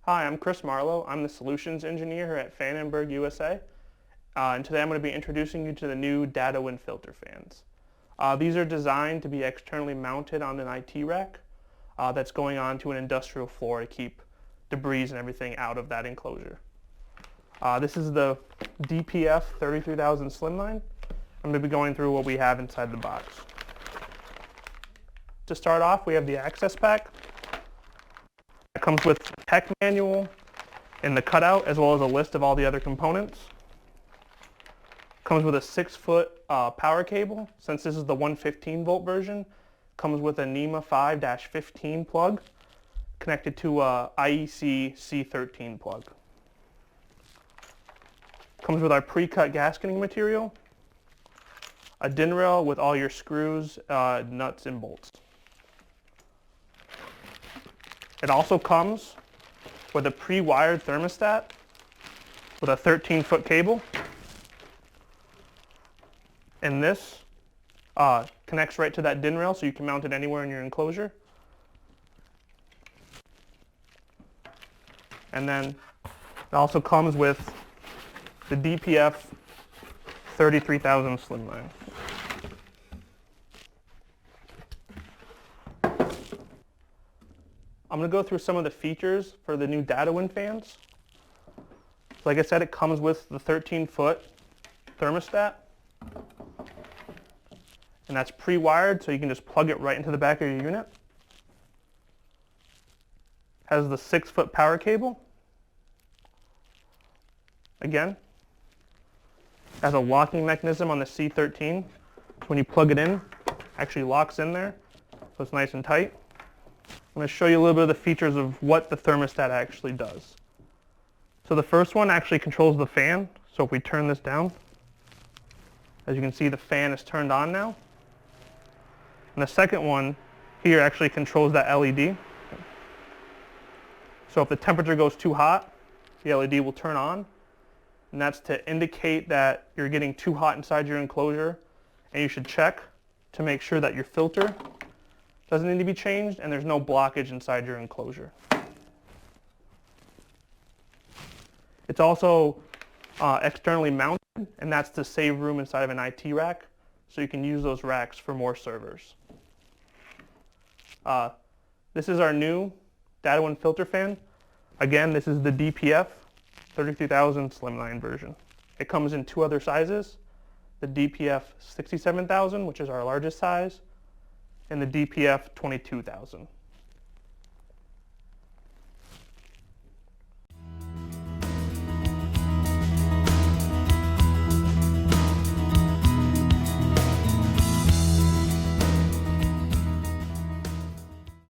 Hi, I'm Chris Marlowe. I'm the Solutions Engineer here at Pfannenberg, USA. And today I'm going to be introducing you to the new Datawind filter fans. These are designed to be externally mounted on an IT rack that's going onto an industrial floor to keep debris and everything out of that enclosure. This is the DPF 33000 Slimline. I'm going to be going through what we have inside the box. To start off, we have the access pack. It comes with the tech manual and the cutout, as well as a list of all the other components. Comes with a 6-foot power cable. Since this is the 115 volt version, comes with a NEMA 5-15 plug connected to a IEC C13 plug. Comes with our pre-cut gasketing material, a DIN rail with all your screws, nuts, and bolts. It also comes with a pre-wired thermostat with a 13-foot cable. And this connects right to that DIN rail, so you can mount it anywhere in your enclosure. And then it also comes with the DPF 33000 Slimline. I'm going to go through some of the features for the new Datawind fans. So like I said, it comes with the 13-foot thermostat. And that's pre-wired, so you can just plug it right into the back of your unit. Has the 6-foot power cable. Again, has a locking mechanism on the C13. When you plug it in, it actually locks in there, so it's nice and tight. I'm going to show you a little bit of the features of what the thermostat actually does. So the first one actually controls the fan. So if we turn this down, as you can see, the fan is turned on now. And the second one here actually controls that LED. So if the temperature goes too hot, the LED will turn on. And that's to indicate that you're getting too hot inside your enclosure. And you should check to make sure that your filter doesn't need to be changed and there's no blockage inside your enclosure. It's also externally mounted, and that's to save room inside of an IT rack, so you can use those racks for more servers. This is our new Datawind filter fan. Again, this is the DPF 33000 Slimline version. It comes in two other sizes, the DPF 67000, which is our largest size, and the DPF 22000.